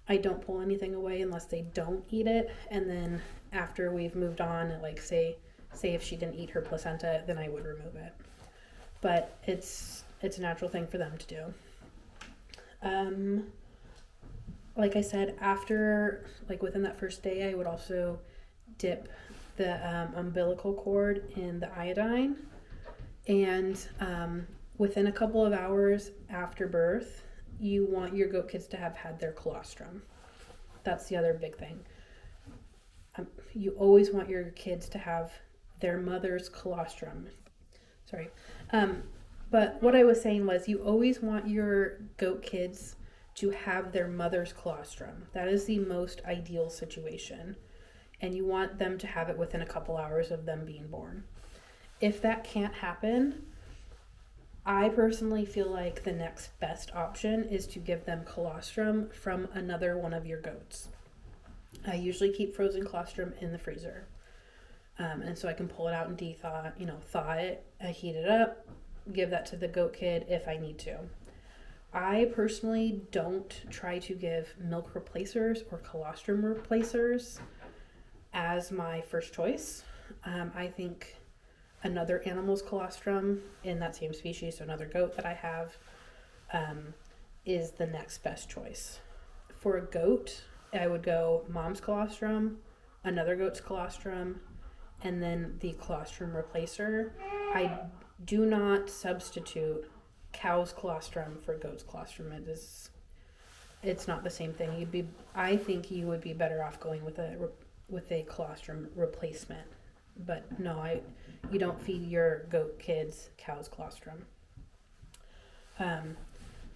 I don't pull anything away unless they don't eat it. And then after we've moved on, like say if she didn't eat her placenta, then I would remove it. But it's a natural thing for them to do. Like I said, after, like within that first day, I would also dip the umbilical cord in the iodine. And within a couple of hours after birth, you want your goat kids to have had their colostrum. That's the other big thing. You always want your kids to have their mother's colostrum. Sorry. But what I was saying was you always want your goat kids to have their mother's colostrum. That is the most ideal situation. And you want them to have it within a couple hours of them being born. If that can't happen, I personally feel like the next best option is to give them colostrum from another one of your goats. I usually keep frozen colostrum in the freezer. And so I can pull it out and thaw it, I heat it up, give that to the goat kid if I need to. I personally don't try to give milk replacers or colostrum replacers as my first choice. I think another animal's colostrum in that same species, so another goat that I have, is the next best choice. For a goat, I would go mom's colostrum, another goat's colostrum, and then the colostrum replacer. I do not substitute cow's colostrum for goat's colostrum. It's not the same thing. I think you would be better off going with a colostrum replacement. But no, you don't feed your goat kids cow's colostrum.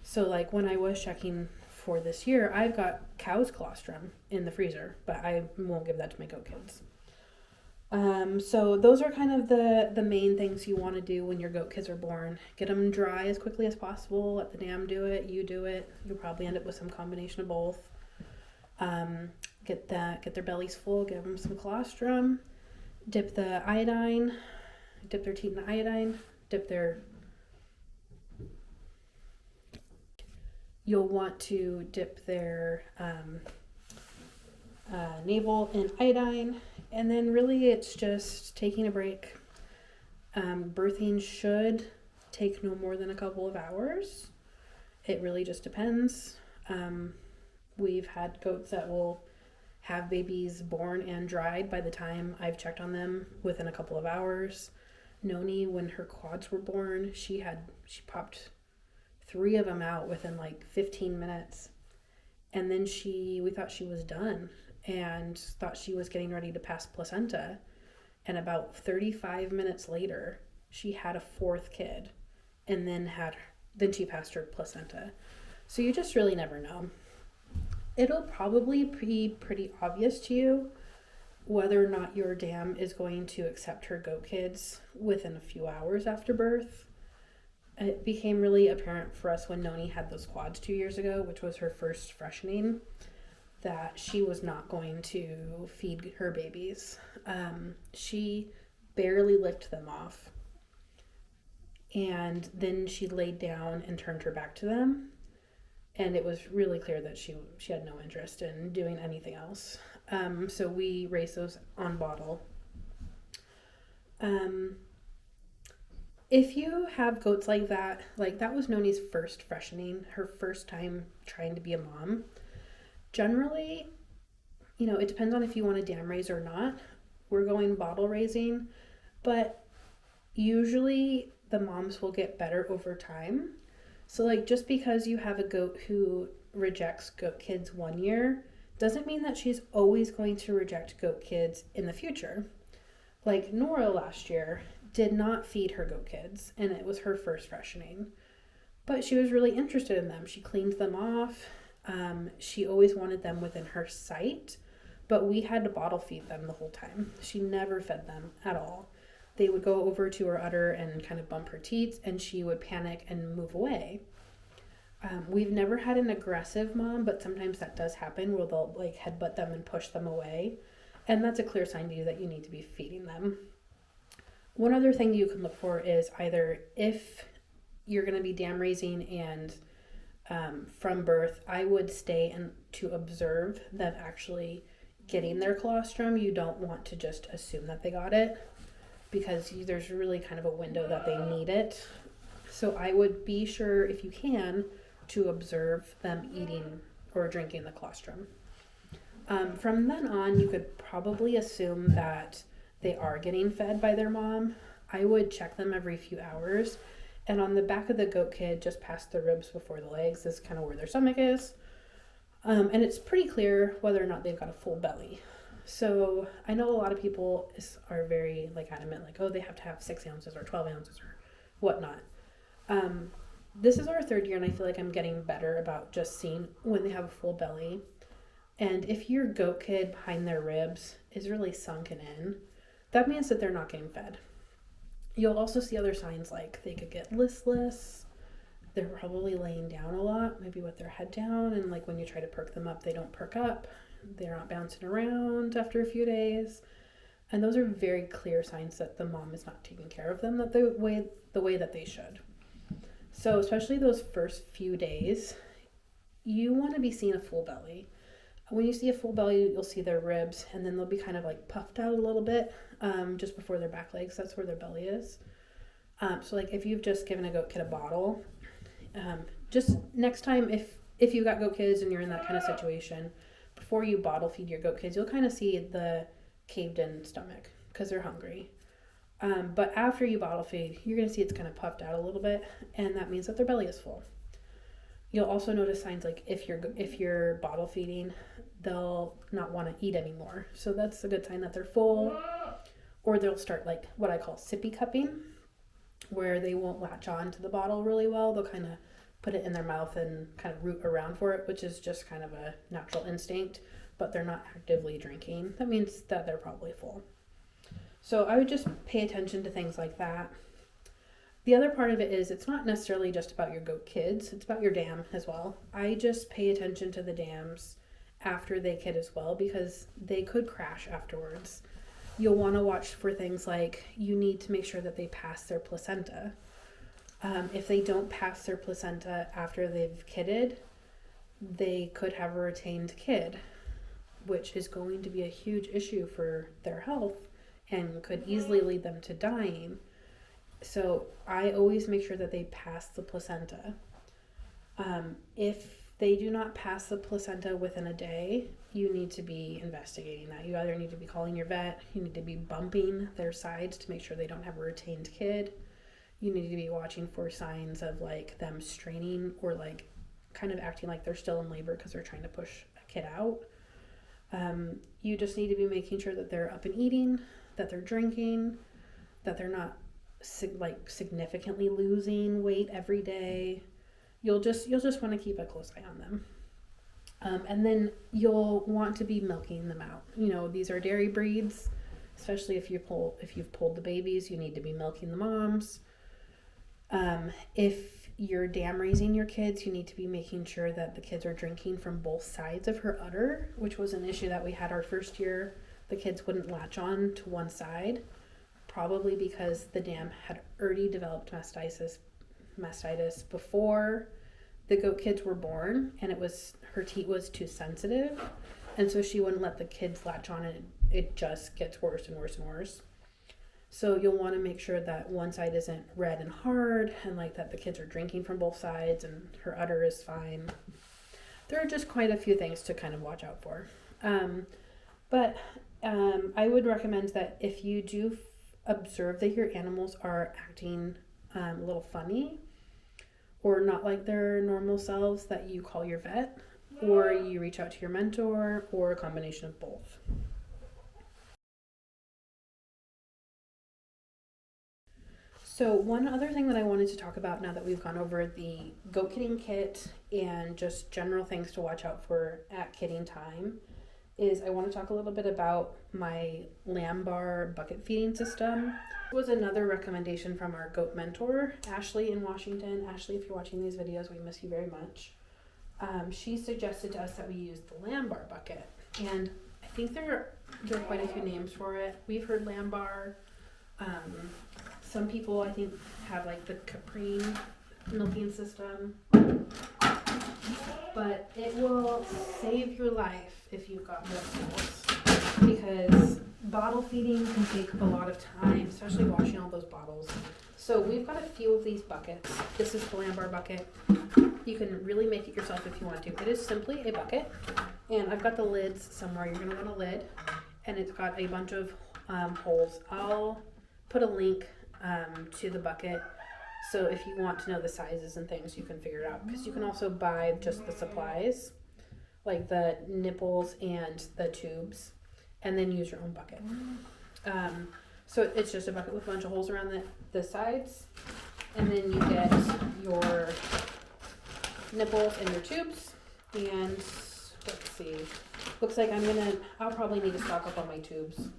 So like when I was checking for this year, I've got cow's colostrum in the freezer, but I won't give that to my goat kids. So those are kind of the main things you want to do when your goat kids are born. Get them dry as quickly as possible. Let the dam do it. You do it. You'll probably end up with some combination of both. Get their bellies full. Give them some colostrum. Dip the iodine. Dip their teat in the iodine. You'll want to dip their navel in iodine. And then really it's just taking a break. Birthing should take no more than a couple of hours. It really just depends. We've had goats that will have babies born and dried by the time I've checked on them within a couple of hours. Noni, when her quads were born, she popped 3 of them out within like 15 minutes. And then we thought she was done and thought she was getting ready to pass placenta. And about 35 minutes later, she had a 4th kid and then she passed her placenta. So you just really never know. It'll probably be pretty obvious to you whether or not your dam is going to accept her goat kids within a few hours after birth. It became really apparent for us when Noni had those quads 2 years ago, which was her first freshening, that she was not going to feed her babies. She barely licked them off. And then she laid down and turned her back to them. And it was really clear that she had no interest in doing anything else. So we raised those on bottle. If you have goats like that was Noni's first freshening, her first time trying to be a mom. Generally, it depends on if you want to dam raise or not. We're going bottle raising, but usually the moms will get better over time. So like just because you have a goat who rejects goat kids 1 year doesn't mean that she's always going to reject goat kids in the future. Like Nora last year did not feed her goat kids, and it was her first freshening. But she was really interested in them. She cleaned them off. She always wanted them within her sight, but we had to bottle feed them the whole time. She never fed them at all. They would go over to her udder and kind of bump her teats, and she would panic and move away. We've never had an aggressive mom, but sometimes that does happen where they'll like headbutt them and push them away. And that's a clear sign to you that you need to be feeding them. One other thing you can look for is either if you're going to be dam raising and from birth, I would stay and to observe them actually getting their colostrum. You don't want to just assume that they got it because there's really kind of a window that they need it. So I would be sure, if you can, to observe them eating or drinking the colostrum. From then on, you could probably assume that they are getting fed by their mom. I would check them every few hours. And on the back of the goat kid, just past the ribs before the legs, is kind of where their stomach is. And it's pretty clear whether or not they've got a full belly. So I know a lot of people are very like adamant, like, oh, they have to have 6 ounces or 12 ounces or whatnot. This is our 3rd year, and I feel like I'm getting better about just seeing when they have a full belly. And if your goat kid behind their ribs is really sunken in, that means that they're not getting fed. You'll also see other signs like they could get listless. They're probably laying down a lot, maybe with their head down. And like when you try to perk them up, they don't perk up. They're not bouncing around after a few days. And those are very clear signs that the mom is not taking care of them the way that they should. So especially those first few days, you want to be seeing a full belly. When you see a full belly, you'll see their ribs, and then they'll be kind of like puffed out a little bit just before their back legs. That's where their belly is. So like if you've just given a goat kid a bottle, just next time if you've got goat kids and you're in that kind of situation, before you bottle feed your goat kids, you'll kind of see the caved in stomach because they're hungry. But after you bottle feed, you're going to see it's kind of puffed out a little bit, and that means that their belly is full. You'll also notice signs like if you're bottle feeding, they'll not want to eat anymore. So that's a good sign that they're full. Or they'll start like what I call sippy cupping, where they won't latch on to the bottle really well. They'll kind of put it in their mouth and kind of root around for it, which is just kind of a natural instinct, but they're not actively drinking. That means that they're probably full. So I would just pay attention to things like that. The other part of it is it's not necessarily just about your goat kids, it's about your dam as well. I just pay attention to the dams after they kid as well because they could crash afterwards. You'll want to watch for things like you need to make sure that they pass their placenta. If they don't pass their placenta after they've kidded, they could have a retained kid, which is going to be a huge issue for their health and could easily lead them to dying. So I always make sure that they pass the placenta. If they do not pass the placenta within a day, you need to be investigating that. You either need to be calling your vet, you need to be bumping their sides to make sure they don't have a retained kid. You need to be watching for signs of like them straining or like kind of acting like they're still in labor because they're trying to push a kid out. You just need to be making sure that they're up and eating, that they're drinking, that they're not significantly losing weight every day. You'll just want to keep a close eye on them. And then you'll want to be milking them out. You know, these are dairy breeds, especially if you've pulled the babies, you need to be milking the moms. If you're dam raising your kids, you need to be making sure that the kids are drinking from both sides of her udder, which was an issue that we had our first year. The kids wouldn't latch on to one side, probably because the dam had already developed mastitis before the goat kids were born, and her teat was too sensitive, and so she wouldn't let the kids latch on, and it just gets worse and worse and worse. So you'll want to make sure that one side isn't red and hard, and like that the kids are drinking from both sides and her udder is fine. There are just quite a few things to kind of watch out for. But I would recommend that if you do observe that your animals are acting a little funny or not like their normal selves, that you call your vet or you reach out to your mentor or a combination of both. So one other thing that I wanted to talk about now that we've gone over the goat kitting kit and just general things to watch out for at kitting time is I want to talk a little bit about my lambar bucket feeding system. It was another recommendation from our goat mentor, Ashley in Washington. Ashley, if you're watching these videos, we miss you very much. She suggested to us that we use the lambar bucket. And I think there are quite a few names for it. We've heard lambar. Some people, I think, have like the caprine milking system. But it will save your life if you've got multiples, because bottle feeding can take a lot of time, especially washing all those bottles. So we've got a few of these buckets. This is the lambar bucket. You can really make it yourself if you want to. It is simply a bucket, and I've got the lids somewhere. You're going to want a lid, and it's got a bunch of holes. I'll put a link to the bucket, so if you want to know the sizes and things, you can figure it out, because you can also buy just the supplies, like the nipples and the tubes, and then use your own bucket. So it's just a bucket with a bunch of holes around the sides, and then you get your nipples and your tubes. And let's see, looks like I'll probably need to stock up on my tubes,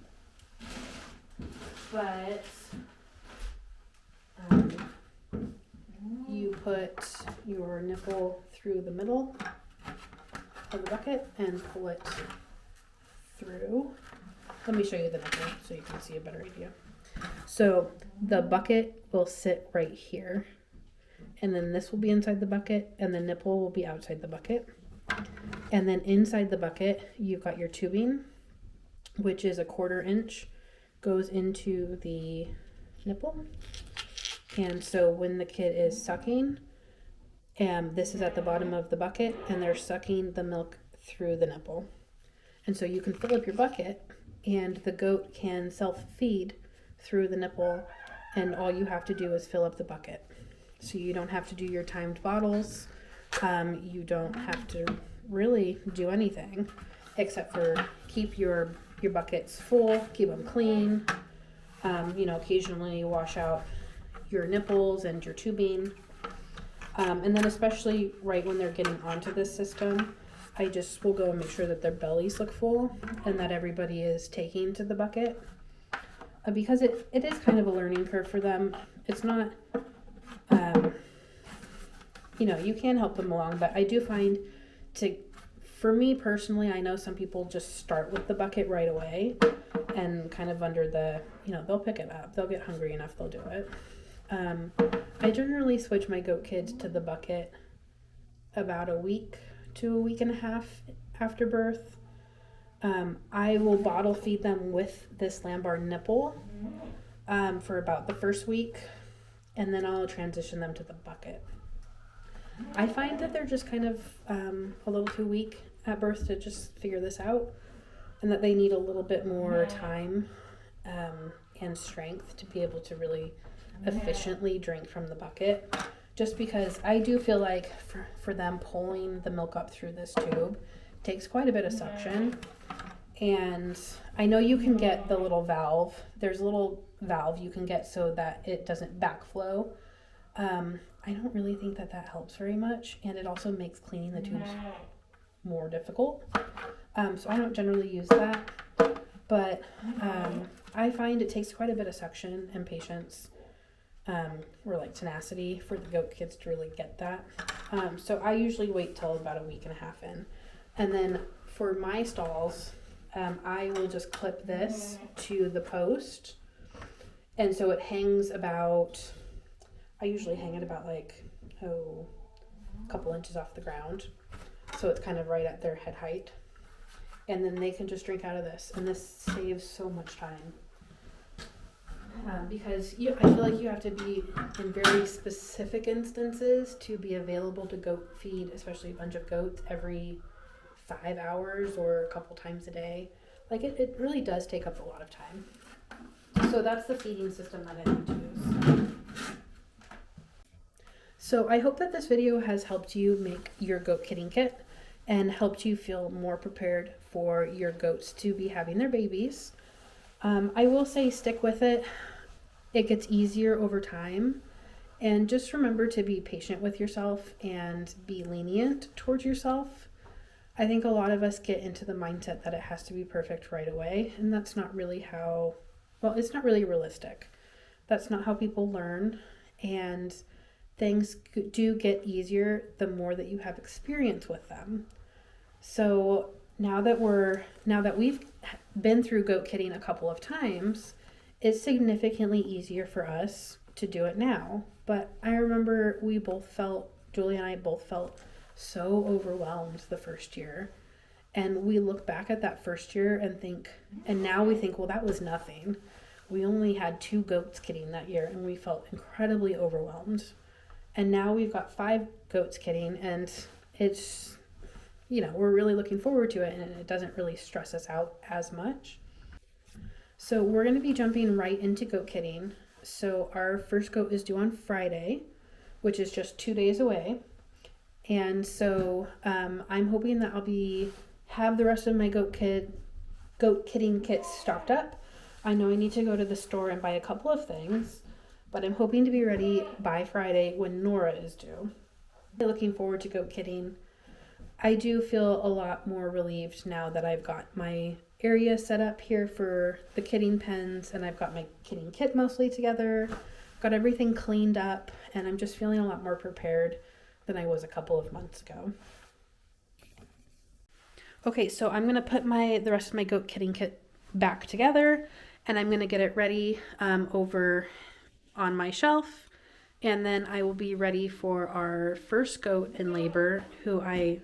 but you put your nipple through the middle of the bucket and pull it through. Let me show you the nipple so you can see a better idea. So the bucket will sit right here, and then this will be inside the bucket, and the nipple will be outside the bucket. And then inside the bucket, you've got your tubing, which is 1/4 inch, goes into the nipple. And so when the kid is sucking, this is at the bottom of the bucket, and they're sucking the milk through the nipple. And so you can fill up your bucket, and the goat can self-feed through the nipple, and all you have to do is fill up the bucket. So you don't have to do your timed bottles. You don't have to really do anything except for keep your buckets full, keep them clean. Occasionally wash out your nipples and your tubing. And then especially right when they're getting onto this system, I just will go and make sure that their bellies look full and that everybody is taking to the bucket. Because it is kind of a learning curve for them. It's not, you can help them along, but I do find for me personally, I know some people just start with the bucket right away and kind of under they'll pick it up. They'll get hungry enough, they'll do it. I generally switch my goat kids to the bucket about a week to a week and a half after birth. I will bottle feed them with this lambar nipple for about the first week, and then I'll transition them to the bucket. I find that they're just kind of a little too weak at birth to just figure this out, and that they need a little bit more time and strength to be able to really efficiently drink from the bucket. Just because I do feel like for them pulling the milk up through this tube takes quite a bit of suction. And I know you can get the little valve. There's a little valve you can get so that it doesn't backflow. I don't really think that helps very much, and it also makes cleaning the tubes more difficult. So I don't generally use that, but I find it takes quite a bit of suction and patience, or like tenacity, for the goat kids to really get that. So I usually wait till about a week and a half in, and then for my stalls, I will just clip this to the post, and so it hangs about. I usually hang it about a couple inches off the ground, so it's kind of right at their head height, and then they can just drink out of this, and this saves so much time. Because I feel like you have to be in very specific instances to be available to goat feed, especially a bunch of goats, every 5 hours or a couple times a day. Like it really does take up a lot of time. So that's the feeding system that I need to use. So I hope that this video has helped you make your goat kitting kit and helped you feel more prepared for your goats to be having their babies. I will say stick with it. It gets easier over time. And just remember to be patient with yourself and be lenient towards yourself. I think a lot of us get into the mindset that it has to be perfect right away, and that's not really how, well, it's not really realistic. That's not how people learn, and things do get easier the more that you have experience with them. So now that we've been through goat kitting a couple of times, it's significantly easier for us to do it now. But I remember Julie and I both felt so overwhelmed the first year. And we look back at that first year and now we think, well, that was nothing. We only had 2 goats kitting that year and we felt incredibly overwhelmed. And now we've got 5 goats kitting, and it's, we're really looking forward to it, and it doesn't really stress us out as much. So we're going to be jumping right into goat kitting. So our first goat is due on Friday, which is just 2 days away. And so I'm hoping that I'll have the rest of my goat kitting kits stocked up. I know I need to go to the store and buy a couple of things, but I'm hoping to be ready by Friday when Nora is due. I'm looking forward to goat kitting. I do feel a lot more relieved now that I've got my area set up here for the kitting pens, and I've got my kitting kit mostly together, got everything cleaned up, and I'm just feeling a lot more prepared than I was a couple of months ago. Okay, so I'm going to put the rest of my goat kitting kit back together, and I'm going to get it ready over on my shelf, and then I will be ready for our first goat in labor, who I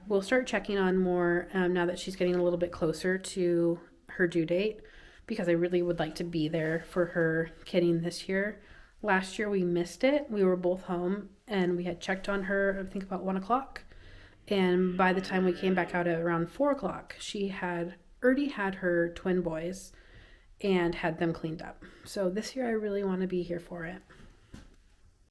will start checking on more now that she's getting a little bit closer to her due date, because I really would like to be there for her kitting this year. Last year we missed it. We were both home and we had checked on her, I think about 1 o'clock. And by the time we came back out at around 4 o'clock, she had already had her twin boys and had them cleaned up. So this year I really want to be here for it.